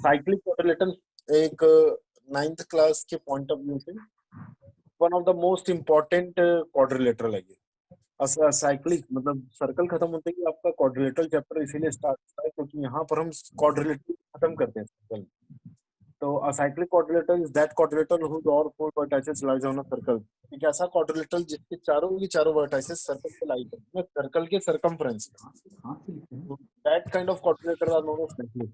Cyclic quadrilateral एक 9th class के point of view से one of the most important quadrilateral है ये। साइक्लिक मतलब सर्कल खत्म होते ही आपका क्वाड्रिलेटरल चैप्टर इसीलिए स्टार्ट होता है क्योंकि यहाँ पर हम क्वाड्रिलेटरल खत्म करते हैं सर्कल। तो a cyclic quadrilateral is that quadrilateral whose all four vertices lies on a circle। एक ऐसा quadrilateral जिसके चारों की चारों vertices सर्कल पे लाई करते हैं, सर्कल के circumference पे। That kind of quadrilateral are known as cyclic।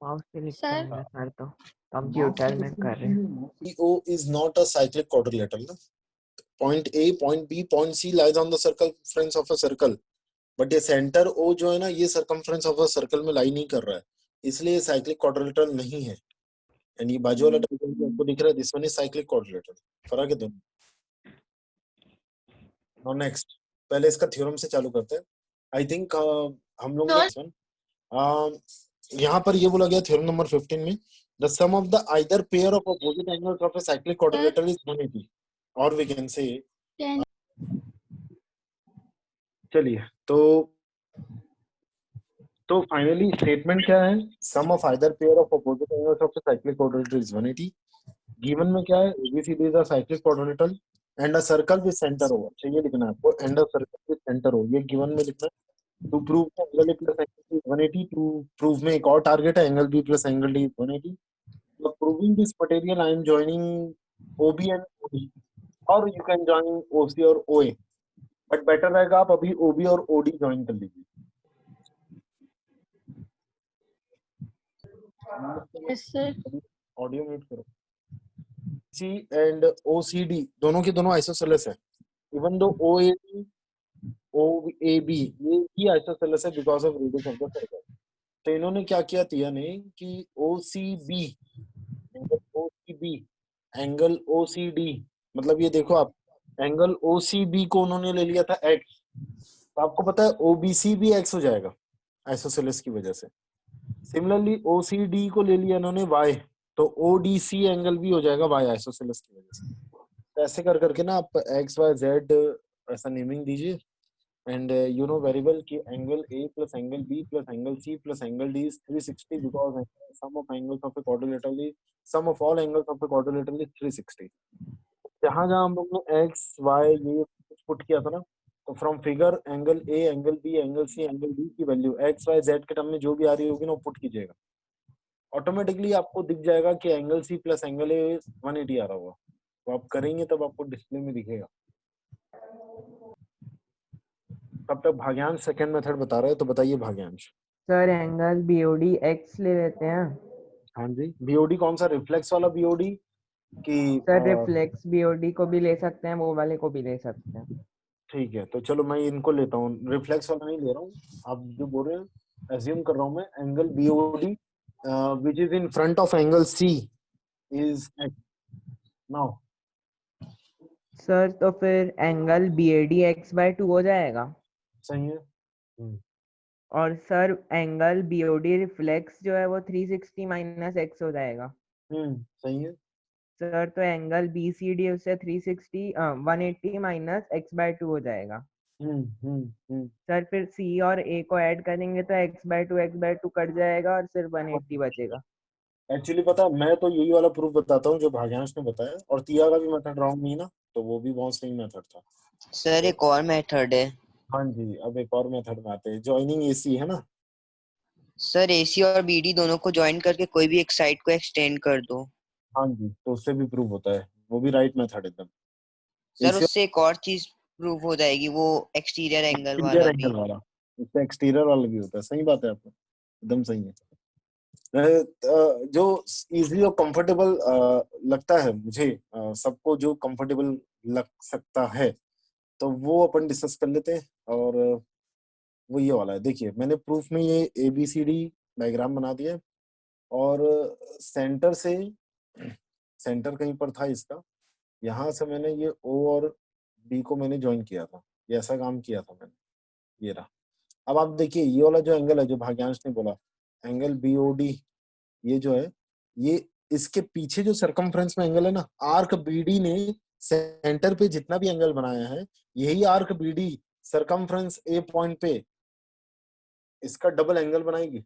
Mouse से लिखते सर हैं सर, तो कंप्यूटर में कर रहे हैं। O is not a cyclic quadrilateral ना। Point A, point B, point C lies on the circumference of a circle, but ये center O जो है ना ये circumference of a circle में लाई नहीं कर रहा है, इसलिए cyclic quadrilateral नहीं है। एंड ये बाजू वाला डायग्राम जो आपको दिख रहा है this one is cyclic quadrilateral. फर्क है दोनों। नाउ नेक्स्ट पहले इसका थ्योरम से चालू करते हैं। आई थिंक हम लोग यहाँ पर ये बोला गया थ्योरम नंबर 15 में the sum of the either pair of opposite angles of a cyclic quadrilateral is 180 और वी कैन से चलिए तो फाइनली स्टेटमेंट क्या है, sum of either pair of opposite angles of a cyclic quadrilateral is 180। Given में क्या है, ABCD is a cyclic quadrilateral and a circle with centre O। अच्छा ये लिखना है आपको, and a circle with centre O, ये गिवन में लिखना है। To prove angle A plus angle B 180, to prove में एक और टारगेट है angle B plus angle D 180। तो proving this material I am joining OB and OD, और यू कैन जॉइन OC और OA, बट बेटर रहेगा आप अभी OB और OD ज्वाइन कर लीजिए। Yes sir. ऑडियो म्यूट करो। C एंड OCD दोनों के दोनों आइसोसेलेस है, इवन दो OAB ये भी आइसोसेलेस है because of radius of the circle. तो इन्होंने क्या किया तिया ने कि OCB एंगल OCD, मतलब ये देखो आप एंगल OCB को उन्होंने ले लिया था x, तो आपको पता है OBC भी x हो जाएगा आइसोसेलेस की वजह से। सिमिलरली OCD को ले लिया इन्होंने y, तो ODC एंगल भी हो जाएगा y आइसोसेलेस की वजह से। तो ऐसे कर करके ना आप XYZ ऐसा नेमिंग दीजिए and you know very well कि angle A plus angle B plus angle C plus angle D is 360 because sum of angles of a quadrilateral is sum of all angles of a quadrilateral is 360। जहां जहां हम लोग ने x y ये कुछ put किया था ना, तो from figure angle A angle B angle C angle D की वैल्यू x y z के टर्म में जो भी आ रही होगी ना वो पुट कीजिएगा, ऑटोमेटिकली आपको दिख जाएगा कि angle C plus angle A 180 आ रहा होगा। तो आप करेंगे तब आपको डिस्प्ले में दिखेगा। तब तक भाग्यांश सेकंड मेथड बता रहे हैं, तो बताइए भाग्यांश। सर एंगल BOD x ले लेते हैं। हाँ जी, BOD कौन सा, रिफ्लेक्स वाला BOD कि सर रिफ्लेक्स BOD को भी ले सकते हैं, वो वाले को भी ले सकते हैं। ठीक है, तो चलो मैं इनको लेता हूँ, रिफ्लेक्स वाला नहीं ले रहा हूँ, आप जो बोल रहे हैं एज्यूम कर रहा हूँ मैं angle BOD which is in front of angle C is now. Sir तो फिर एंगल BAD x/2 हो जाएगा। सही है। और सर एंगल BOD रिफ्लेक्स जो है वो 360 माइनस x हो जाएगा। सही है। सर तो एंगल BCD उससे 180 माइनस x/2 हो जाएगा। सर फिर C और A को ऐड करेंगे तो x/2 कट जाएगा और सिर्फ 180 बचेगा। एक्चुअली पता है, मैं तो यही वाला प्रूफ बताता हूँ जो भाग्यांश ने बताया, और तिया का भी मेथड रॉन्ग नहीं ना, तो वो भी बहुत सही मेथड था। सर एक और मेथड है। हाँ जी, अब एक और मेथड में आते हैं, जॉइनिंग AC है ना। सर AC और BD दोनों को ज्वाइन करके कोई भी एक साइड को एक्सटेंड कर दो। हाँ जी, तो उससे भी प्रूव होता है, वो भी राइट मेथड एकदम। सर उससे एक और चीज प्रूव हो जाएगी, वो एक्सटीरियर एंगल वाला भी। एंगल वाला, इससे एक्सटीरियर वाला भी होता है। सही बात है आपको, एकदम सही है। जो इजी और कंफर्टेबल लगता है मुझे, सबको जो कंफर्टेबल लग सकता है, तो वो अपन डिस्कस कर लेते हैं। और वो ये वाला है, देखिए मैंने प्रूफ में ये ABCD डायग्राम बना दिया, और सेंटर से सेंटर कहीं पर था इसका, यहाँ से मैंने ये O और B को मैंने ज्वाइन किया था, ये ऐसा काम किया था मैंने, ये रहा। अब आप देखिए ये वाला जो एंगल है जो भाग्यांश ने बोला एंगल BOD, ये जो है ये इसके पीछे जो सरकमफ्रेंस में एंगल है ना, आर्क BD ने सेंटर पे जितना भी एंगल बनाया है, यही arc BD circumference A point पे इसका डबल एंगल बनाएगी।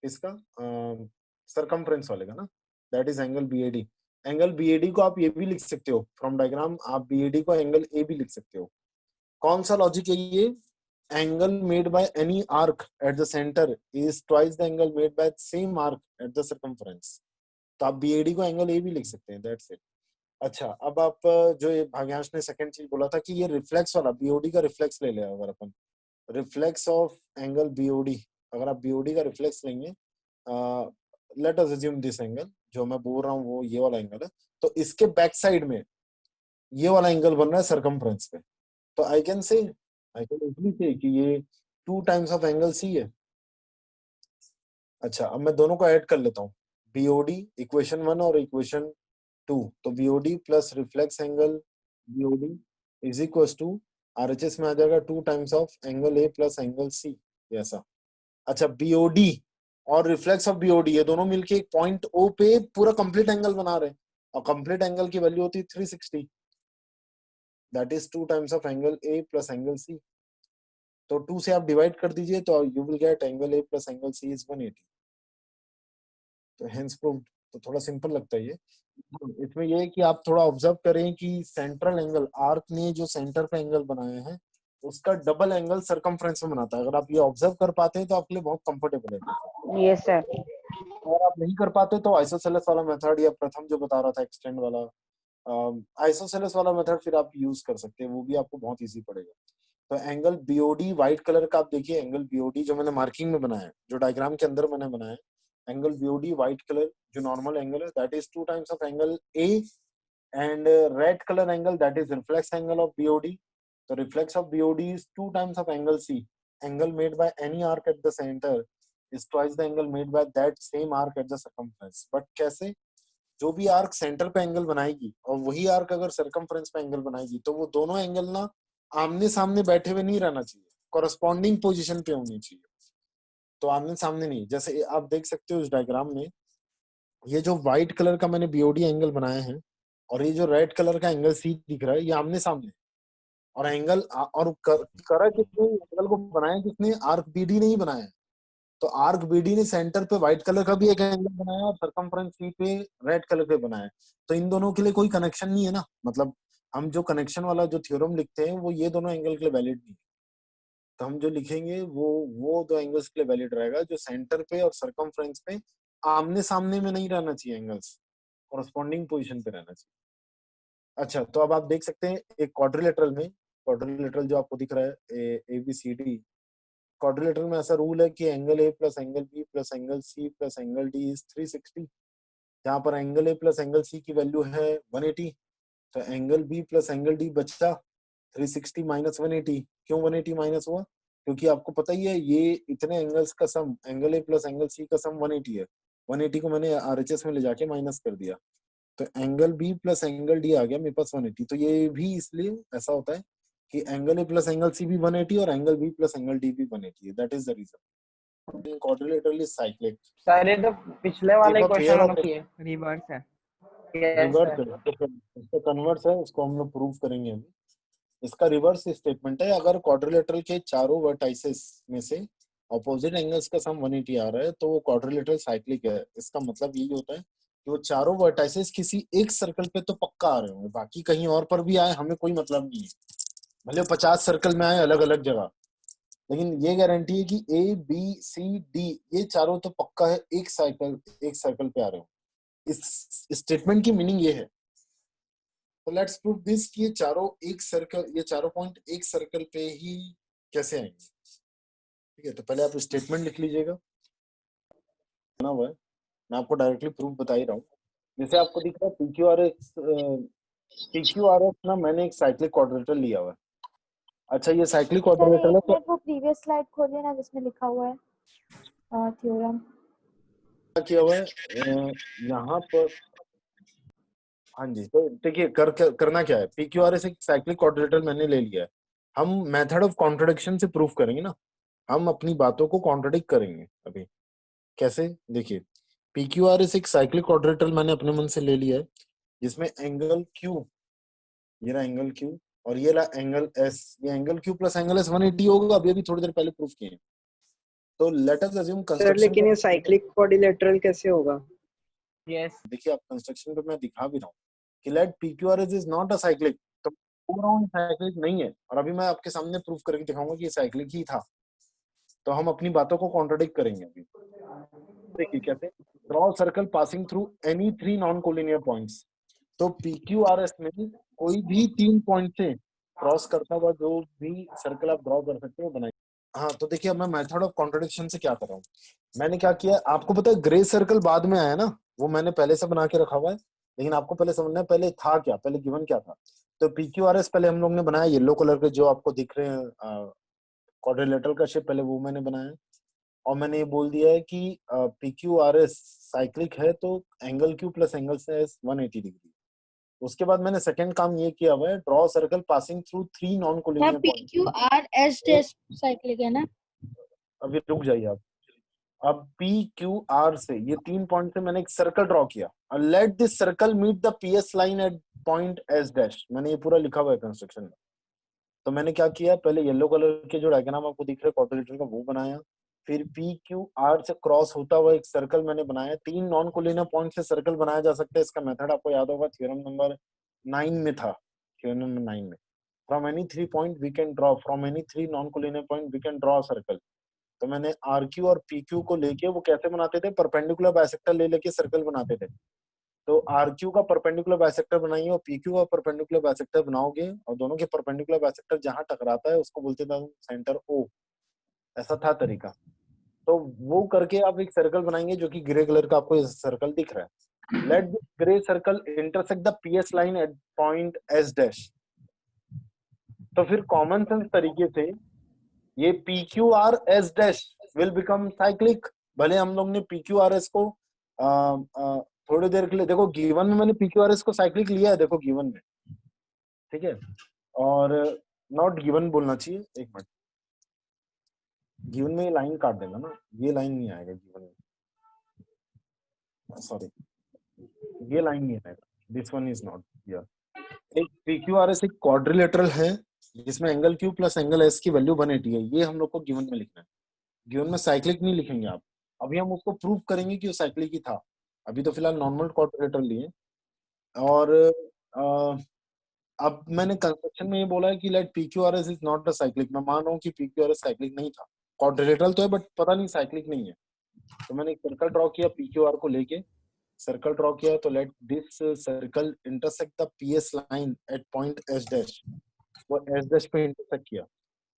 इसका सरकमफ्रेंस वाले का ना, that is angle BOD. Angle BOD को आप ये भी लिख सकते हो फ्रॉम डायग्राम, आप बीएडी को एंगल ए भी लिख सकते हो। कौन सा लॉजिक है ये? Angle made by any arc at the centre is twice the angle made bye same arc at the circumference. तो आप बीएडी को एंगल ए भी लिख सकते हैं, दैट्स इट। अच्छा, अब आप जो ये भाग्यांश ने सेकंड चीज बोला था कि ये रिफ्लेक्स वाला, बीओडी का रिफ्लेक्स ले लिया अगर अपन, रिफ्लेक्स ऑफ एंगल बीओडी, अगर आप बीओडी का रिफ्लेक्स लेंगे, let us assume this angle जो मैं बोल रहा हूँ वो ये वाला एंगल है, तो इसके बैक साइड में ये वाला एंगल बन रहा है सरकमफ्रेंस पे, तो आई कैन इजली से कि ये 2 टाइम्स ऑफ एंगल सी है। अच्छा, अब मैं दोनों को ऐड कर लेता हूँ, बीओडी इक्वेशन 1 और इक्वेशन 2, तो BOD plus reflex angle BOD is equal to RHS में आ जाएगा 2 times of angle A plus angle C, ऐसा। अच्छा, बीओडी और रिफ्लेक्स ऑफ बीओडी ये दोनों मिलके एक पॉइंट ओ पे पूरा कंप्लीट एंगल बना रहे हैं, और कंप्लीट एंगल की वैल्यू होती है 360, that is 2 times of angle A plus angle C. तो 2 से आप डिवाइड कर दीजिए तो you will get angle A plus angle C is 180। तो हेंस प्रूव्ड। तो थोड़ा सिंपल लगता है ये। इसमें ये है कि आप थोड़ा ऑब्जर्व करें कि सेंट्रल एंगल, आर्क ने जो सेंटर पे एंगल बनाए हैं उसका डबल एंगल सरकमफ्रेंस में बनाता है। अगर आप ये ऑब्जर्व कर पाते हैं तो आपके लिए बहुत कंफर्टेबल है। Yes sir. अगर आप नहीं कर पाते तो आइसोसेलेस वाला मेथड या प्रथम जो बता रहा था एक्सटेंड वाला, आइसोसेलेस वाला मेथड फिर आप यूज कर सकते हैं, वो भी आपको बहुत इजी पड़ेगा। तो एंगल बीओडी व्हाइट कलर का आप देखिए, एंगल बीओडी जो मैंने मार्किंग में बनाया है, जो डायग्राम के अंदर मैंने बनाया है, एंगल बीओडी व्हाइट कलर जो नॉर्मल एंगल है that is 2 times of angle A, and red colour angle that is reflex angle of BOD. तो reflex of BOD is 2 times of angle C, angle made by any arc at the centre is twice the angle made by that same arc at the circumference. But कैसे? जो भी arc centre पे angle बनाएगी और वही arc अगर circumference पे angle बनाएगी तो वो दोनों एंगल ना आमने सामने बैठे हुए नहीं रहना चाहिए, कॉरस्पॉन्डिंग पोजीशन पे होनी चाहिए। तो आमने सामने नहीं, जैसे आप देख सकते हो इस डायग्राम में, ये जो व्हाइट कलर का मैंने बीओडी एंगल बनाया है और ये जो रेड कलर का एंगल सी दिख रहा है, ये आमने सामने, और एंगल और करा किसने, एंगल को बनाया किसने? आर्क बीडी ने ही बनाया है। तो आर्क बीडी ने सेंटर पे व्हाइट कलर का भी एक एंगल बनाया और सरकमफ्रेंस सी पे रेड कलर पे बनाया है। तो इन दोनों के लिए कोई कनेक्शन नहीं है ना, मतलब हम जो कनेक्शन वाला जो थ्योरम लिखते हैं वो ये दोनों एंगल के लिए वैलिड नहीं है। तो हम जो लिखेंगे वो दो एंगल्स के लिए वैलिड रहेगा जो सेंटर पे और सरकमफ्रेंस पे आमने सामने में नहीं रहना चाहिए, एंगल्स कॉरस्पॉन्डिंग पोजीशन पे रहना चाहिए। अच्छा, तो अब आप देख सकते हैं एक क्वाड्रिलेटरल में, क्वाड्रिलेटरल जो आपको दिख रहा है A B C D, quadrilateral में ऐसा रूल है कि angle A plus angle B plus angle C plus angle D is 360। जहां पर angle A plus angle C की वैल्यू है 180, तो angle B plus angle D बचा 360 माइनस 180। क्यों 180 माइनस हुआ? क्योंकि आपको पता ही है ये इतने एंगल्स का sum, angle A plus angle C का सम 180 है, 180 को मैंने आरएचएस में ले जाके माइनस कर दिया, तो angle B plus angle D आ गया मेरे पास 180। तो ये भी इसलिए ऐसा होता है कि angle A plus angle C भी 180 और angle B plus angle D भी 180 है, that is the reason quadrilateral is cyclic. Sir ये तो पिछले वाले एक क्वेश्चन पेयर वालों ऑफ की है। रिवर्स है। Yes reverse sir. है, इसका कन्वर्स है, उसको हम लोग प्रूव करेंगे अभी। इसका रिवर्स स्टेटमेंट है, अगर क्वाड्रिलेटरल के चारों वर्टाइसेस में से ऑपोजिट एंगल्स का सम 180 आ रहा है तो वो क्वाड्रिलेटरल साइक्लिक है। इसका मतलब यही होता है कि वो चारों वर्टाइसेस किसी एक सर्कल पे तो पक्का आ रहे होंगे, बाकी कहीं और पर भी आए हमें कोई मतलब नहीं है, भले 50 सर्कल में आए अलग अलग जगह, लेकिन ये गारंटी है कि ए बी सी डी ये चारों तो पक्का है एक सर्कल पे आ रहे हो। इस स्टेटमेंट की मीनिंग ये है। तो लेट्स प्रूव दिस कि ये चारों एक सर्कल, ये चारों पॉइंट एक सर्कल पे ही कैसे आएंगे। ठीक है, तो पहले आप स्टेटमेंट लिख लीजिएगा, बना हुआ है, मैं आपको डायरेक्टली प्रूफ बता ही रहा हूँ। जैसे आपको दिख रहा है PQRS ना, मैंने एक साइक्लिक क्वाड्रेटर लिया हुआ है। अच्छा, ये साइक्लिक सर क्वाड्रेटर है एक तो मिनट, वो प्रीवियस स्लाइड खोलिए ना जिसमें लिखा हुआ है थ्योरम। क्या किया हुआ है यहाँ पर? हाँ जी, तो देखिए करना क्या है, PQRS एक साइक्लिक क्वाड्रेटर मैंने ले लिया है। हम मेथड ऑफ कॉन्ट्रडिक्शन से प्रूफ करेंगे ना, हम अपनी बातों को कॉन्ट्रडिक्ट करेंगे अभी। कैसे? देखिए, PQRS एक साइक्लिक क्वाड्रेटर मैंने अपने मन से ले लिया है जिसमें एंगल Q, ये रहा एंगल Q, और ये रहा एंगल S। ये angle Q plus angle S 180 होगा, अभी अभी थोड़ी देर पहले प्रूफ किए। तो let us assume sir construction, लेकिन ये साइक्लिक क्वाड्रिलेटरल कैसे होगा? यस देखिए आप कंस्ट्रक्शन पे मैं दिखा भी रहा हूँ कि let PQRS is not a cyclic, तो पूरा साइक्लिक नहीं है, और अभी मैं आपके सामने प्रूफ करके दिखाऊंगा कि साइक्लिक ही था, तो हम अपनी बातों को कॉन्ट्रडिक्ट करेंगे अभी। देखिए कैसे, draw circle passing through any 3 non collinear points, तो PQRS में कोई भी 3 पॉइंट से क्रॉस करता हुआ जो भी सर्कल आप ड्रॉ कर सकते हो बनाइए। हाँ तो देखिए अब मैं मेथड ऑफ कॉन्ट्रडिक्शन से क्या कर रहा हूँ, मैंने क्या किया, आपको पता है ग्रे सर्कल बाद में आया ना, वो मैंने पहले से बना के रखा हुआ है, लेकिन आपको पहले समझना है पहले था क्या, पहले गिवन क्या था। तो PQRS पहले हम लोग ने बनाया येलो कलर के जो आपको दिख रहे हैं क्वाड्रिलेटरल का शेप, पहले वो मैंने बनाया, और मैंने ये बोल दिया है कि PQRS साइक्लिक है तो एंगल Q प्लस एंगल से 180 डिग्री। उसके बाद मैंने सेकंड काम ये किया हुआ है, draw circle passing through 3 non sir collinear point. PQRS test cyclic है ना? अभी रुक जाइए आप, अब PQR से ये 3 पॉइंट से मैंने एक सर्कल ड्रॉ किया, और let this circle meet the PS line at point S dash, मैंने ये पूरा लिखा हुआ है कंस्ट्रक्शन में। तो मैंने क्या किया, पहले येलो कलर के जो डायग्राम आपको दिख रहे हैं क्वाड्रिलेटरल का वो बनाया, फिर PQR से क्रॉस होता हुआ एक सर्कल मैंने बनाया, 3 नॉन कोलिनियर पॉइंट से सर्कल बनाया जा सकता है, इसका मेथड आपको याद होगा, थ्योरम नंबर 9 में था, थ्योरम नंबर 9 में, from any 3 point we can draw, from any 3 non collinear point we can draw circle. तो मैंने RQ और PQ को लेके वो कैसे बनाते थे, परपेंडिकुलर बाइसेक्टर ले लेके सर्कल बनाते थे, तो RQ का परपेंडिकुलर बाइसेक्टर बनाइए और PQ का परपेंडिकुलर बाइसेक्टर बनाओगे, और दोनों के परपेंडिकुलर बाइसेक्टर जहां टकराता है उसको बोलते थे सेंटर O, ऐसा था तरीका। तो वो करके आप एक सर्कल बनाएंगे जो कि ग्रे कलर का आपको सर्कल दिख रहा है, let this grey circle intersect the PS line at point S dash. तो फिर कॉमन सेंस तरीके से ये PQRS dash will become cyclic, भले हम लोग ने PQRS को थोड़ी देर के लिए, देखो गिवन में मैंने PQRS को साइक्लिक लिया है, देखो गिवन में, ठीक है, और नॉट गिवन बोलना चाहिए, एक मिनट, गिवन में ये लाइन काट देना ना, ये लाइन नहीं आएगा गिवन में, सॉरी ये लाइन नहीं आएगा, this one is not here. एक PQRS एक क्वाड्रिलेटरल है जिसमें angle Q plus angle S की वैल्यू 180 है, ये हम लोग को गिवन में लिखना है, गिवन में साइक्लिक नहीं लिखेंगे आप, अभी हम उसको प्रूव करेंगे कि वो साइक्लिक ही था, अभी तो फिलहाल नॉर्मल क्वाड्रिलेटरल लिए। और अब मैंने कंस्ट्रक्शन में ये बोला है कि let PQRS is not the cyclic, मैं मान रहा हूँ कि PQRS साइक्लिक नहीं था, क्वाड्रिलेटरल तो है बट पता नहीं साइक्लिक नहीं है, तो मैंने एक सर्कल ड्रॉ किया PQR को लेके, सर्कल ड्रॉ किया, तो late this circle intersect the PS line at point S dash, वो S डैश पे इंटरसेक्ट किया,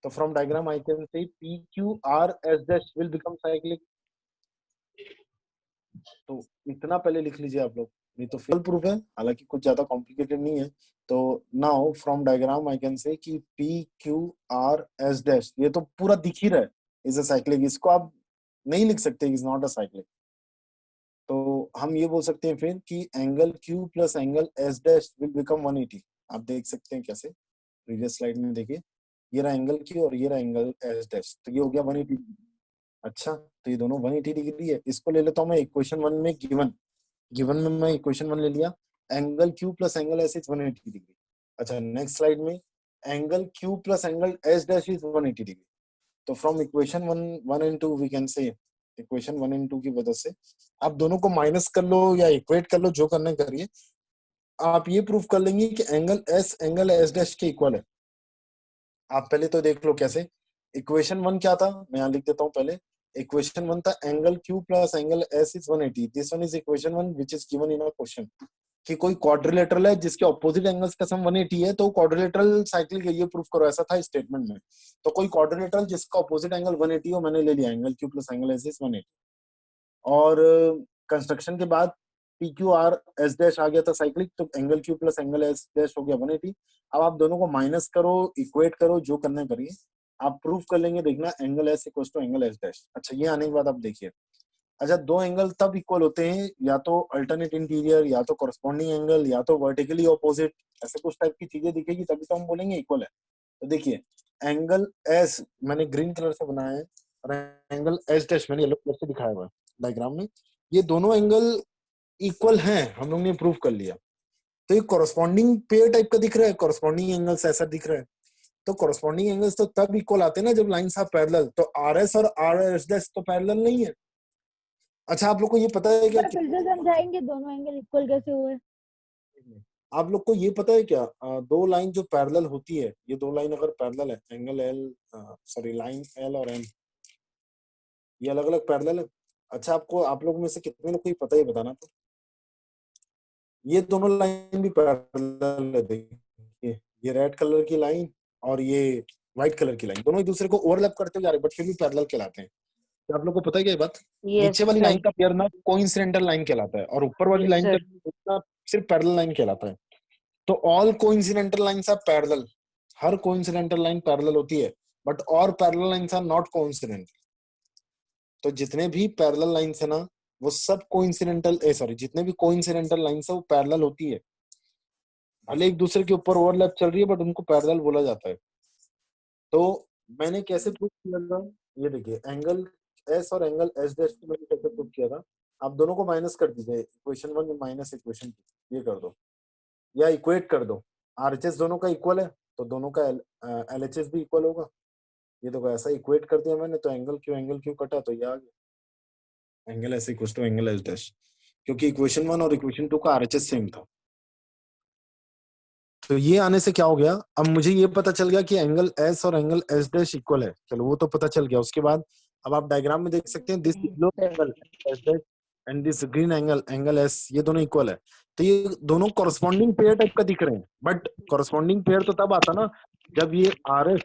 तो from diagram I can say PQRS dash will become cyclic. तो इतना पहले लिख लीजिए आप लोग, नहीं तो फेल प्रूफ है, हालांकि कुछ ज्यादा कॉम्प्लिकेटेड नहीं है। तो now from diagram I can say कि PQRS डैश, ये तो पूरा दिख ही रहा है इज अ साइक्लिक, इसको आप नहीं लिख सकते इज नॉट अ साइक्लिक, तो हम ये बोल सकते हैं फिर कि angle Q plus angle S dash will become 180। आप देख सकते हैं कैसे, प्रीवियस स्लाइड में देखिए, ये रहा एंगल Q और ये रहा एंगल S डैश, तो ये हो गया 180। अच्छा तो ये दोनों 180 डिग्री है, इसको ले लेता हूँ मैं इक्वेशन 1 में, गिवन गिवन में मैं इक्वेशन 1 ले लिया, angle Q plus angle S is 180 degree. अच्छा नेक्स्ट स्लाइड में angle Q plus angle S dash is 180 degree, तो from equation 1 and 2 we can say, equation 1 and 2 की वजह से आप दोनों को माइनस कर लो या इक्वेट कर लो, जो करना करिए, आप ये प्रूफ कर लेंगे कि एंगल S डैश के इक्वल है। आप पहले तो देख लो कैसे, इक्वेशन 1 क्या था, मैं यहाँ लिख देता हूँ पहले, इक्वेशन 1 था angle Q plus angle S is 180, this one is equation 1 which is given in a question, कि कोई क्वाड्रिलेटरल है जिसके ऑपोजिट एंगल्स का सम 180 है तो क्वाड्रिलेटरल साइक्लिक है, ये प्रूफ करो, ऐसा था स्टेटमेंट में। तो कोई क्वाड्रिलेटरल जिसका ऑपोजिट एंगल 180 हो, मैंने ले लिया angle Q plus angle S is 180, और कंस्ट्रक्शन के बाद PQRS डैश आ गया था साइक्लिक, तो angle Q plus angle S dash हो गया 180। अब आप दोनों को माइनस करो, इक्वेट करो, जो करना करिए, आप प्रूफ कर लेंगे, देखना angle S equal to angle S dash. अच्छा ये आने के बाद आप देखिए, अच्छा दो एंगल तब इक्वल होते हैं या तो अल्टरनेट इंटीरियर, या तो कॉरस्पॉन्डिंग एंगल, या तो वर्टिकली ऑपोजिट, ऐसे कुछ टाइप की चीजें दिखेगी तभी तो हम बोलेंगे इक्वल है। तो देखिए एंगल S मैंने ग्रीन कलर से बनाया है और एंगल S डैश मैंने येलो कलर से दिखाया हुआ है डायग्राम में, ये दोनों एंगल इक्वल हैं, हम लोग ने प्रूव कर लिया। तो ये कॉरस्पॉन्डिंग पेयर टाइप का दिख रहा है, कॉरस्पॉन्डिंग एंगल्स ऐसा दिख रहा है। तो कॉरस्पॉन्डिंग एंगल्स तो तब इक्वल आते हैं ना जब लाइंस आर पैरेलल। तो आर एस और आर एस डैश तो पैरेलल नहीं है। अच्छा आप लोग को ये पता है क्या? सर फिर से समझाएंगे दोनों एंगल इक्वल कैसे हुए? आप लोग को ये पता है क्या, दो लाइन जो पैरेलल होती है, ये दो लाइन अगर पैरेलल है, angle L, sorry line L और एम, ये अलग अलग पैरेलल है। अच्छा आपको, आप लोगों में से कितने लोग को ये पता है बताना। तो ये दोनों लाइन भी पैरेलल है। देखिए ये रेड कलर की लाइन और ये व्हाइट कलर की लाइन, दोनों एक दूसरे को ओवरलैप करते जा रहे हैं बट फिर भी पैरेलल कहलाते हैं। तो आप लोग को पता है क्या ये बात? नीचे वाली लाइन का पेयर ना कोइंसिडेंटल लाइन कहलाता है और ऊपर वाली लाइन का सिर्फ पैरेलल लाइन कहलाता है। तो all coincidental lines are parallel, हर कोइंसिडेंटल लाइन पैरेलल होती है, बट और parallel lines are not coincidental. तो जितने भी पैरेलल लाइंस है ना वो सब कोइंसिडेंटल, सॉरी जितने भी कोइंसिडेंटल लाइंस है वो पैरेलल होती है, भले एक दूसरे के ऊपर ओवरलैप चल रही है बट उनको पैरेलल बोला जाता है। तो मैंने कैसे प्रूव किया था, ये देखिए एंगल एस और एंगल एस डैश को मैंने कैसे प्रूव किया था। आप दोनों को माइनस कर दीजिए, इक्वेशन 1 माइनस इक्वेशन 2, ये कर दो या इक्वेट कर दो। आरएचएस दोनों का इक्वल है तो दोनों का एलएचएस भी इक्वल होगा। ये तो ऐसा इक्वेट कर दिया मैंने, तो एंगल क्यू कटा तो ये आ गया angle S equal to angle S dash, क्योंकि इक्वेशन 1 और इक्वेशन 2 का आरएचएस सेम था। तो ये आने से क्या हो गया, अब मुझे ये पता चल गया कि एंगल एस और एंगल एस डैश इक्वल है। चलो वो तो पता चल गया। उसके बाद अब आप डायग्राम में देख सकते हैं this yellow angle S dash and this green angle S, ये दोनों इक्वल है। तो ये दोनों कॉरस्पॉन्डिंग पेयर टाइप का दिख रहे हैं, बट कॉरस्पॉन्डिंग पेयर तो तब आता ना जब ये R S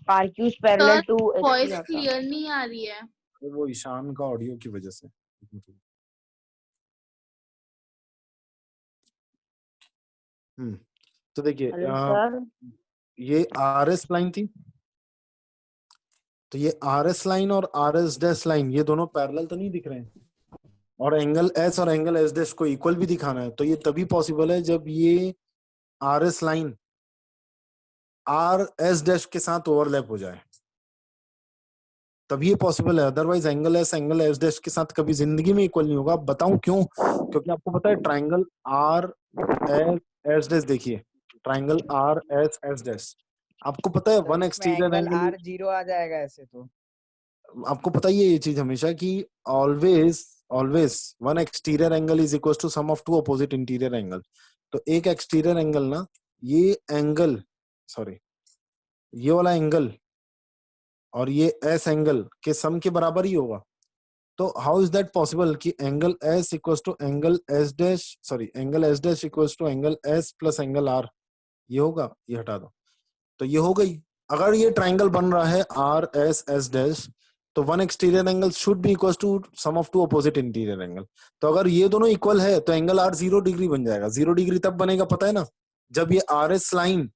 RQs parallel to voice clear नहीं आ रही है। वो ईशान का ऑडियो की वजह से। तो देखिए ये आर एस लाइन थी, तो ये आर एस लाइन और आर एस डैश लाइन ये दोनों पैरेलल तो नहीं दिख रहे हैं, और एंगल एस और एंगल एस डैश को इक्वल भी दिखाना है। तो ये तभी पॉसिबल है जब ये R S line R S dash के साथ ओवरलैप हो जाए, तभी ये पॉसिबल है। अदरवाइज एंगल एस डैश के साथ कभी जिंदगी में इक्वल नहीं होगा। बताऊं क्यों? क्योंकि आपको पता है triangle R S S dash, देखिए triangle R S S dash, आपको पता है वन एक्सटीरियर एंगल आर 0 आ जाएगा ऐसे तो। आपको पता ही है ये चीज हमेशा कि always one exterior angle is equal to sum of two opposite interior angle. तो एक एक्सटीरियर एंगल ना, ये एंगल, सॉरी ये वाला एंगल और ये एस एंगल के सम के बराबर ही होगा। तो हाउ इज दैट पॉसिबल कि angle S equal to angle S dash, sorry angle S dash equal to angle S plus angle R, ये होगा, ये हटा दो। तो ये हो गई। अगर ये ट्राइंगल बन रहा है आर एस एस डैश, तो one exterior angle should be equal to sum of two opposite interior angle. तो अगर ये दोनों इक्वल है तो एंगल आर 0 डिग्री बन जाएगा। 0 डिग्री तब बनेगा पता है ना, जब ये आर एस लाइन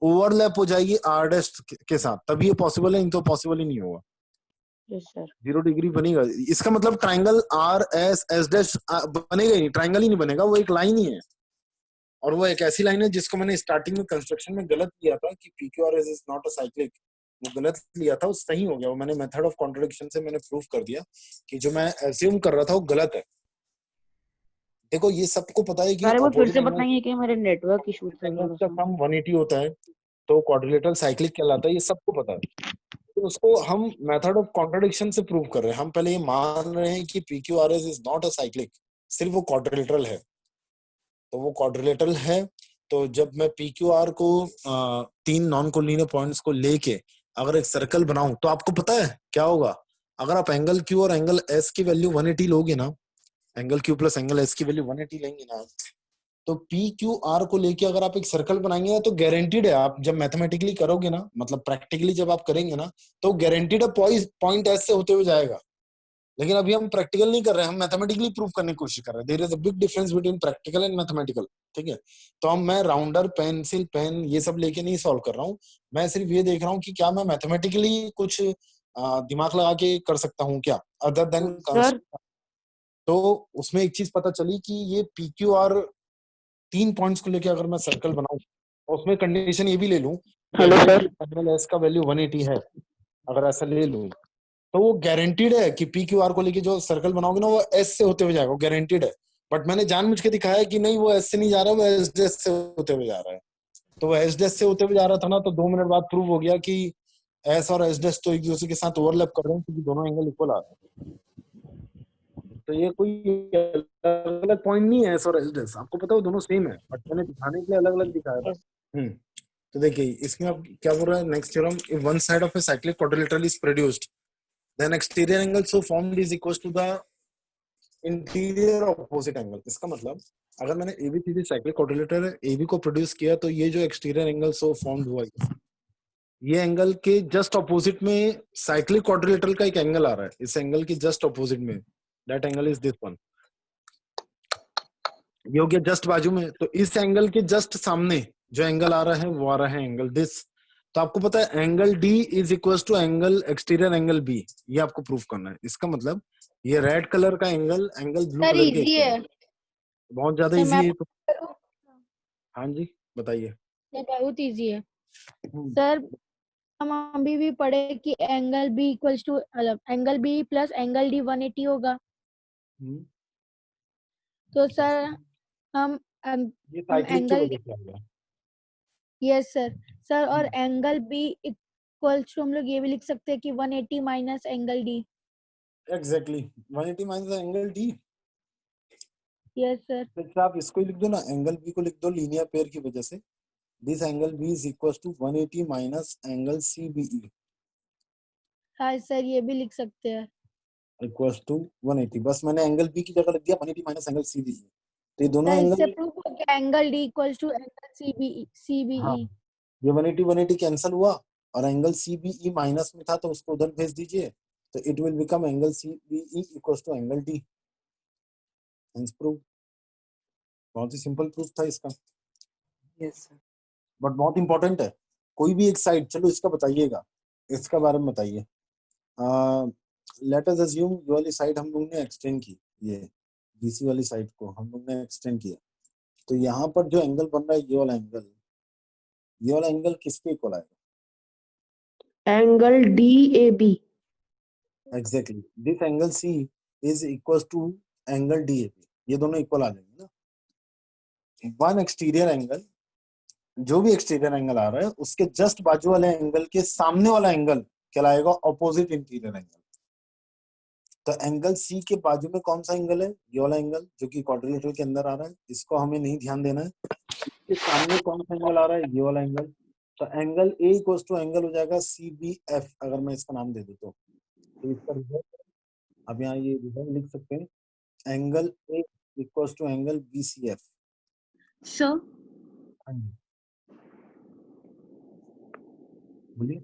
ओवरलैप हो जाएगी आर डैश के साथ, तभी ये पॉसिबल है, नहीं तो पॉसिबल ही नहीं होगा। Yes sir. 0 डिग्री बनेगा, इसका मतलब triangle R S S dash बनेगा ही नहीं, ट्राइंगल ही नहीं बनेगा, वो एक लाइन ही है। और वो एक ऐसी लाइन है जिसको मैंने स्टार्टिंग में कंस्ट्रक्शन में गलत किया था कि PQRS is not a cyclic, वो गलत लिया था, वो सही हो गया। वो मैंने मेथड ऑफ कॉन्ट्रडिक्शन से मैंने प्रूफ कर दिया कि जो मैं एज्यूम कर रहा था वो गलत है। देखो ये सबको पता है कि अरे वो फिर से बताएंगे कि मेरे नेटवर्क इशू था एंगल्स का सम 180 होता है तो क्वाड्रिलेटरल साइक्लिक कहलाता है, ये सबको पता है। तो उसको हम मेथड ऑफ कॉन्ट्रडिक्शन से प्रूव कर रहे हैं। हम पहले ये मान रहे हैं कि PQRS is not a cyclic, सिर्फ वो क्वाड्रिलेटरल है। तो वो क्वाड्रिलेटरल है, तो जब मैं PQR को 3 नॉन कोलिनियर पॉइंट्स को लेके अगर एक सर्कल बनाऊं तो आपको पता है क्या होगा। अगर आप एंगल Q और एंगल S की वैल्यू 180 लोगे ना, angle Q plus angle S की वैल्यू 180 लेंगे ना, तो PQR को लेके अगर आप एक सर्कल बनाएंगे ना तो गारंटीड है, आप जब मैथमेटिकली करोगे ना, मतलब प्रैक्टिकली जब आप करेंगे ना, तो गारंटीड है पॉइंट S से होते हुए जाएगा। लेकिन अभी हम प्रैक्टिकल नहीं कर रहे हैं, हम मैथमेटिकली प्रूव करने की कोशिश कर रहे हैं। There is a big difference between practical and mathematical, ठीक है। तो हम, मैं राउंडर पेंसिल पेन ये सब लेके नहीं सॉल्व कर रहा हूँ, मैं सिर्फ ये देख रहा हूँ कि क्या मैं मैथमेटिकली कुछ दिमाग लगा के कर सकता हूँ क्या, अदर देन। तो उसमें एक चीज पता चली कि ये PQR 3 पॉइंट्स को लेके अगर मैं सर्कल बनाऊं, उसमें कंडीशन ये भी ले लूं, हेलो सर, एंगल S का वैल्यू 180 है, अगर ऐसा ले लूं तो वो गारंटीड है कि PQR को लेके जो सर्कल बनाओगे ना वो S से होते हुए जाएगा, वो गारंटीड है। बट मैंने जानबूझ के दिखाया कि नहीं वो एस से नहीं जा रहा, वो एस डैश से होते हुए जा रहा है। तो वो एस डैश से होते हुए जा रहा था ना, तो 2 मिनट बाद प्रूव हो गया कि एस और एस डैश तो एक दूसरे के साथ ओवरलैप कर रहे हैं, क्योंकि दोनों एंगल इक्वल आ रहे हैं। तो ये कोई अलग अलग पॉइंट नहीं है एस और एस डैश, आपको पता है वो दोनों सेम है, बट मैंने दिखाने के लिए अलग अलग दिखाया था। तो देखिए इसमें अब क्या बोल रहा है next theorem, if one side of a cyclic quadrilateral is produced then exterior angle so formed is equal to the interior opposite angle. इसका मतलब अगर मैंने एबीसीडी साइक्लिक क्वाड्रिलेटरल एबी को प्रोड्यूस किया, तो ये जो एक्सटीरियर एंगल सो फॉर्म्ड हुआ, ये एंगल के जस्ट ऑपोजिट में साइक्लिक क्वाड्रिलेटरल का एक एंगल आ रहा है, इस एंगल के जस्ट ऑपोजिट में, that angle is this one. ये हो गया जस्ट बाजू में। तो इस एंगल के जस्ट सामने जो एंगल आ रहा है वो आ रहा है एंगल दिस। तो आपको पता है angle D is equal to angle exterior angle B, ये आपको प्रूफ करना है। इसका मतलब ये रेड कलर का angle angle blue sir colour के इजी है। बहुत ज्यादा सर, इजी मैं है। तो हाँ जी बताइए। सर बहुत इजी है सर। हम अभी भी पढ़े कि angle B equals to angle B plus angle D 180 होगा। तो सर हम ये साइक्लिक की एंगल, वजह से आ गया। Yes sir. सर और एंगल बी इक्वल्स टू हम लोग ये भी लिख सकते हैं कि 180 minus angle D. Exactly 180 minus angle D. Yes sir. तो आप इसको ही लिख दो ना, एंगल बी को लिख दो लीनियर पेयर की वजह से, this angle B is equal to 180 minus angle CBE हाँ सर ये भी लिख सकते हैं। Equal to 180। बस मैंने एंगल बी की जगह लिख दिया 180 माइनस एंगल सीबीई। तो ये दोनों सर इससे एंगल, प्रूफ हो गया angle D equals to angle CBE. हाँ ये 180 180 कैंसिल हुआ और एंगल सीबीई माइनस में था तो उसको उधर भेज दीजिए, तो it will become angle CBE equal to angle D. Hence proof. बहुत ही सिंपल प्रूफ था इसका, यस सर। बट बहुत इंपॉर्टेंट है। कोई भी एक साइड, चलो इसका बताइएगा, इसका बारे में बताइए। लेट अस अज्यूम ये वाली साइड हम लोग ने एक्सटेंड की, ये बीसी वाली साइड को हम लोग ने एक्सटेंड किया, तो यहाँ पर जो एंगल बन रहा है ये वाला एंगल किसके इक्वल आएगा? Angle DAB। Exactly this angle C is equal to angle DAB, ये दोनों इक्वल आ जाएंगे ना। वन एक्सटीरियर एंगल, जो भी एक्सटीरियर एंगल आ रहा है उसके जस्ट बाजू वाले एंगल के सामने वाला एंगल कहलाएगा ऑपोजिट इंटीरियर एंगल। तो एंगल सी के बाजू में कौन सा एंगल है? ये वाला एंगल जो कि क्वाड्रिलेटरल के अंदर आ रहा है, इसको हमें नहीं ध्यान देना है। इसके सामने कौन सा एंगल आ रहा है? ये वाला एंगल। तो angle A equals to angle हो जाएगा CBF, अगर मैं इसका नाम दे दूं तो इसका रिजल्ट अब यहाँ ये रिजल्ट लिख सकते हैं, angle A equals to angle BCF। Sir हाँ जी बोलिए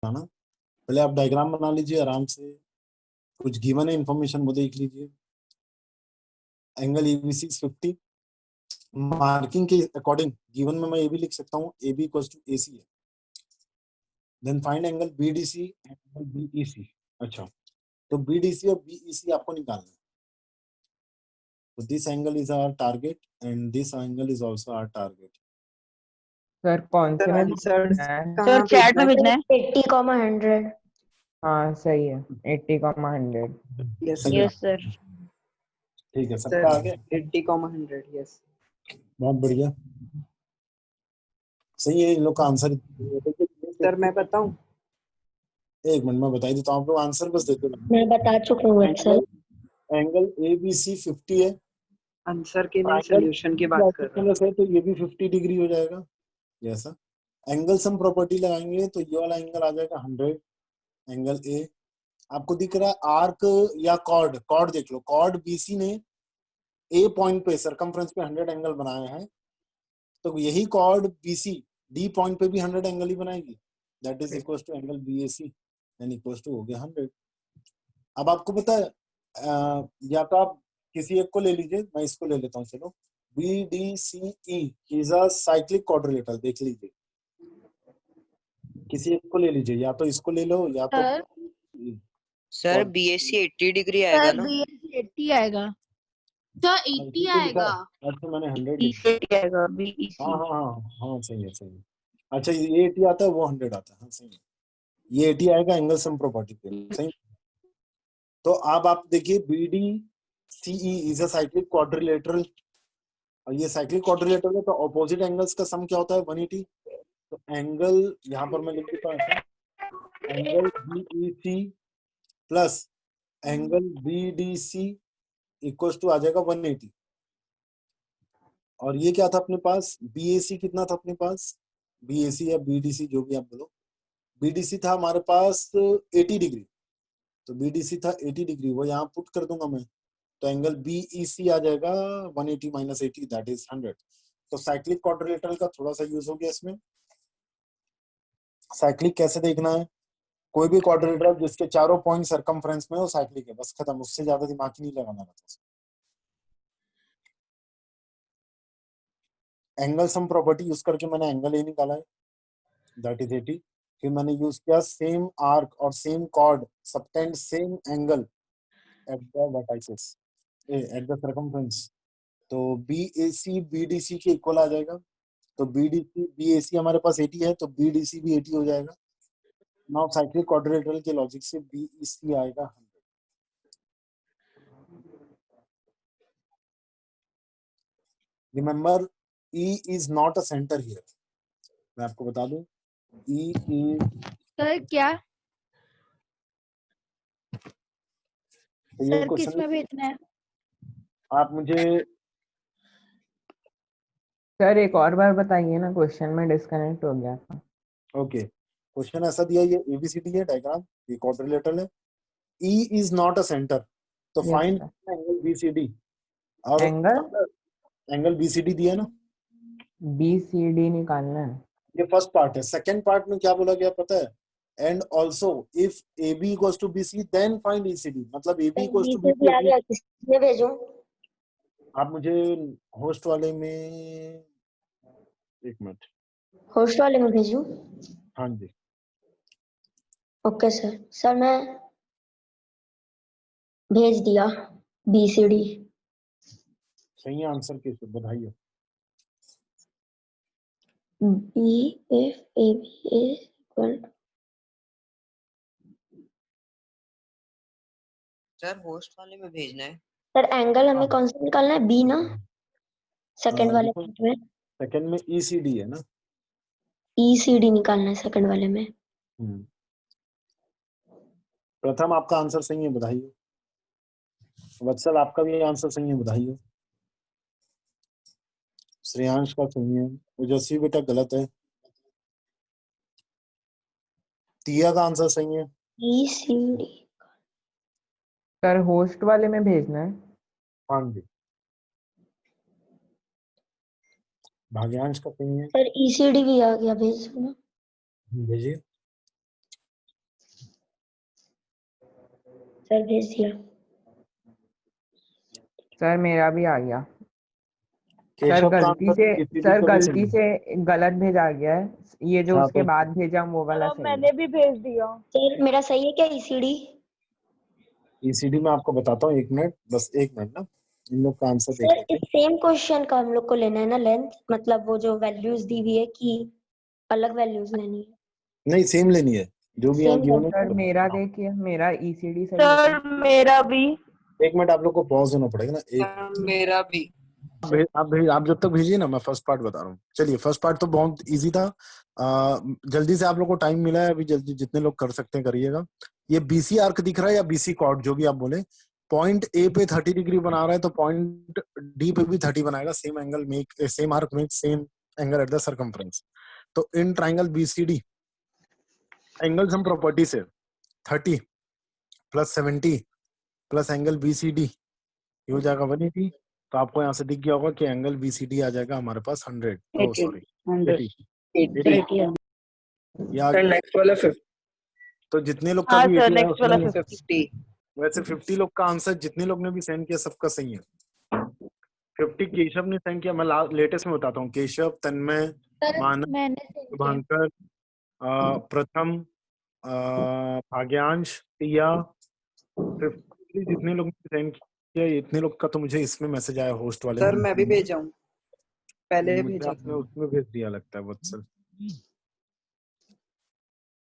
ना, पहले आप डायग्राम बना लीजिए आराम से, कुछ गिवन है इन्फॉर्मेशन वो देख लीजिए। एंगल ABC 50, मार्किंग के अकॉर्डिंग गिवन में मैं ये भी लिख सकता हूँ AB इक्वल्स टू AC है। Then find angle BDC angle BEC। अच्छा तो BDC और BEC आपको निकालना है। तो this angle is our target and this angle is also our target. Sir कौन से में आंसर भेजना है? कहाँ चैट में भेजना भेजना है। 80,100। हाँ सही है 80,100। यस सही है। सर। ठीक है सर सबका आगे 80,100 यस। बहुत बढ़िया सही है। इन लोग का आंसर सर मैं बताऊं? एक मिनट में बताई देता हूँ, आप लोग आंसर बस देते रहो। मैं बता चुका हूँ अक्सर। एंगल ABC 50 है, आंसर की नहीं एंगल सॉल्यूशन की बात कर रहा हूँ। है तो ये भी 50 डिग्री हो जाएगा जैसा। एंगल सम प्रॉपर्टी लगाएंगे तो ये वाला एंगल आ जाएगा 100, एंगल ए। आपको दिख रहा है आर्क या कॉर्ड, कॉर्ड देख लो, कॉर्ड BC ने ए पॉइंट पे सरकमफ्रेंस पे 100 एंगल बनाए हैं, तो यही कॉर्ड BC D पॉइंट पे भी 100 एंगल ही बनाएगी, that is equal to angle BAC and equal to हो गया 100। अब आपको पता है या तो आप किसी एक को ले लीजिए, मैं इसको ले लेता हूँ, चलो BDCE is a cyclic quadrilateral, देख लीजिए किसी एक को ले लीजिए, या तो इसको ले लो या तो सर BAC 80 डिग्री आएगा सर ना? BAC 80 आएगा। सर 80 आएगा। अच्छा मैंने 100 लिख दिया। आएगा BEC। हाँ हाँ हाँ हाँ सही है सही है। अच्छा ये 80 आता है वो 100 आता है, हाँ सही है। ये 80 आएगा एंगल सम प्रॉपर्टी पे, सही। तो अब आप देखिए BDCE is a cyclic quadrilateral, और ये साइक्लिक क्वाड्रिलेटरल है तो ऑपोजिट एंगल्स का सम क्या होता है 180। तो एंगल यहाँ पर मैं लिख देता हूँ ऐसा, angle BEC plus angle BDC equal to आ जाएगा 180। और ये क्या था अपने पास, BAC कितना था अपने पास, BAC या BDC जो भी आप बोलो, BDC था हमारे पास 80 डिग्री, तो BDC था 80 डिग्री, वो यहाँ पुट कर दूंगा मैं, तो एंगल BEC आ जाएगा 180 माइनस 80 दैट इज 100। तो साइक्लिक क्वाड्रिलेटरल का थोड़ा सा यूज हो गया इसमें। साइक्लिक कैसे देखना है, कोई भी क्वाड्रिलेटरल जिसके चारों पॉइंट सरकमफ्रेंस में हो साइक्लिक है, बस खत्म, उससे ज्यादा दिमाग ही नहीं लगाना रहता। एंगल सम प्रॉपर्टी यूज करके मैंने एंगल ए निकाला है दैट इज 80। फिर मैंने यूज किया सेम आर्क और same chord subtend same angle at the vertices at the circumference, तो BAC BDC के इक्वल आ जाएगा। तो BAC हमारे पास 80 है तो BDC भी 80 हो जाएगा। नाउ साइक्लिक क्वाड्रिलेटरल के लॉजिक से BEC आएगा 100। Remember E is not a center here, मैं आपको बता दूं E is, सर क्या तो ये सर किस क्वेश्चन में भेजना है? आप मुझे सर एक और बार बताइए ना, क्वेश्चन में डिस्कनेक्ट हो गया था। ओके क्वेश्चन ऐसा दिया, ये ABCD है डायग्राम, ये क्वाड्रिलेटरल है, E is not a center, तो Yes, find sir. Angle BCD, और एंगल BCD दिया ना, BCD निकालना है। ये फर्स्ट पार्ट है। सेकंड पार्ट में क्या बोला गया पता है, and also if AB equals to BC then find ECD, मतलब AB इक्वल्स टू BC। आ गया, किसमें भेजूं? आप मुझे होस्ट वाले में, एक मिनट, होस्ट वाले में भेजूं? हाँ जी ओके सर। सर मैं भेज दिया BCD। सही है आंसर, कैसे बधाई हो। BFAB is equal to sir host वाले में भेजना है। सर एंगल हमें कौन सा निकालना है, B ना? सेकंड वाले देखो पार्ट में सेकंड में ECD है ना, ECD निकालना है सेकंड वाले में। प्रथम आपका आंसर सही है, बधाई हो। वत्सल आपका भी आंसर सही है, बधाई हो। श्रेयांश का सही है, ओजस्वी बेटा गलत है। तिया का आंसर सही है। ECD सर होस्ट वाले में भेजना है। हाँ जी भाग्यांश का सही है, सर ECD भी आ गया, भेज दो ना। भेजिए। सर भेज दिया। सर मेरा भी आ गया। सर केशव का गलती आंसर से ECD सर का भी गलती सही है। से गलत भेजा गया है, ये जो हाँ, उसके तो बाद भेजा वो वाला सही है। मैंने भी भेज दिया। सर मेरा सही है क्या ECD? ECD में आपको बताता हूँ, एक मिनट, बस एक मिनट ना, इन लोग का आंसर देख सर लेते इस सेम क्वेश्चन का हम लोग को लेना है ना लेंथ, मतलब वो जो वैल्यूज दी हुई है कि अलग वैल्यूज लेनी है? हैं। नहीं सेम लेनी है, जो भी यहाँ सेम गिवन है। सर मेरा देखिए, मेरा ECD सही है। सर मेरा भी। एक मिनट आप लोग को पॉज होना पड़ेगा ना, एक मेरा भी। आप जब तक भेजिए ना, मैं फर्स्ट पार्ट बता रहा हूँ। चलिए फर्स्ट पार्ट तो बहुत इजी था, जल्दी से आप लोग को टाइम मिला है अभी, जल्दी जितने लोग कर सकते हैं करिएगा। ये BC आर्क दिख रहा है या BC कॉर्ड, जो भी आप बोले, पॉइंट A पे 30 डिग्री बना रहा है तो पॉइंट D पे भी 30 बनाएगा। Same angle make same arc make same angle at the circumference. तो in triangle BCD angle sum property से 30 प्लस 70 प्लस एंगल BCD ये हो जाएगा 180। तो आपको यहाँ से दिख गया होगा कि एंगल BCD आ जाएगा हमारे पास 100, ओ सॉरी 80। सर नेक्स्ट वाला 50। तो जितने लोग का हाँ भी सर 80 है नेक्स्ट वाला उसमें 50। वैसे 50 लोग का आंसर जितने लोग ने भी सेंड किया सबका सही है। 50 केशव ने सेंड किया, मैं लेटेस्ट में बताता हूँ, केशव, तन्मय, सर मानव, मैंने send किया। शुभांकर, प्रथम, भाग्यांश, तिया, 50 जितने लोग ने सेंड किया, इतने लोग का तो मुझे इसमें मैसेज आया होस्ट वाले सर में। मैं भी भेजा हूँ, पहले मुझे भेजा आपने था। उसमें भेज दिया लगता है वत्सल।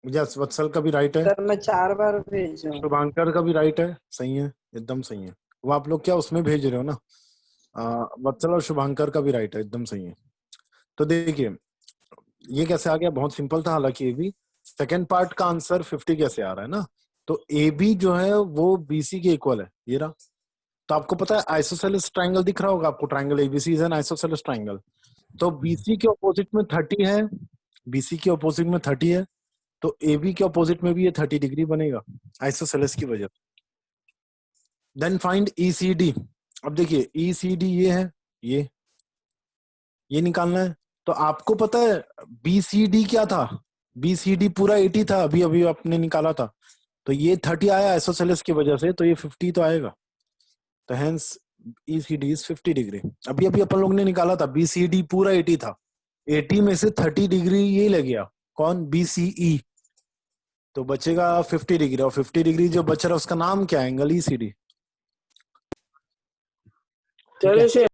यस, वत्सल का भी राइट है, सर मैं 4 बार भेज रहा हूँ। शुभांकर का भी राइट है, सही है, एकदम सही है। वो आप लोग क्या उसमें भेज रहे हो ना, वत्सल और शुभांकर का भी राइट है, एकदम सही है। तो देखिए ये कैसे आ गया, बहुत सिंपल था हालांकि ये भी। सेकेंड पार्ट का आंसर 50 कैसे आ रहा है ना, तो ए बी जो है वो बीसी के इक्वल है, ये रहा। तो आपको पता है आइसोसेलेस ट्रायंगल दिख रहा होगा आपको, triangle ABC is an isosceles triangle. तो बीसी के ऑपोजिट में 30 है, बीसी के ऑपोजिट में 30 है, तो एबी के ऑपोजिट में भी ये 30 डिग्री बनेगा आइसोसेलेस की वजह से। Then find ECD. अब देखिए ईसीडी ये है, ये निकालना है। तो आपको पता है बीसीडी क्या था, बीसीडी पूरा 80 था, अभी अभी आपने निकाला था, तो ये 30 आया आइसोसेलेस की वजह से, तो ये 50 तो आएगा। तो हेंस ईसीडी इज 50 डिग्री। अभी अभी अपन लोग ने निकाला था बीसीडी पूरा 80 था, 80 में से 30 डिग्री ये लग गया, कौन, बीसीई, तो बचेगा 50 डिग्री, और 50 डिग्री जो बच रहा है उसका नाम क्या है, एंगल ईसीडी। चलिए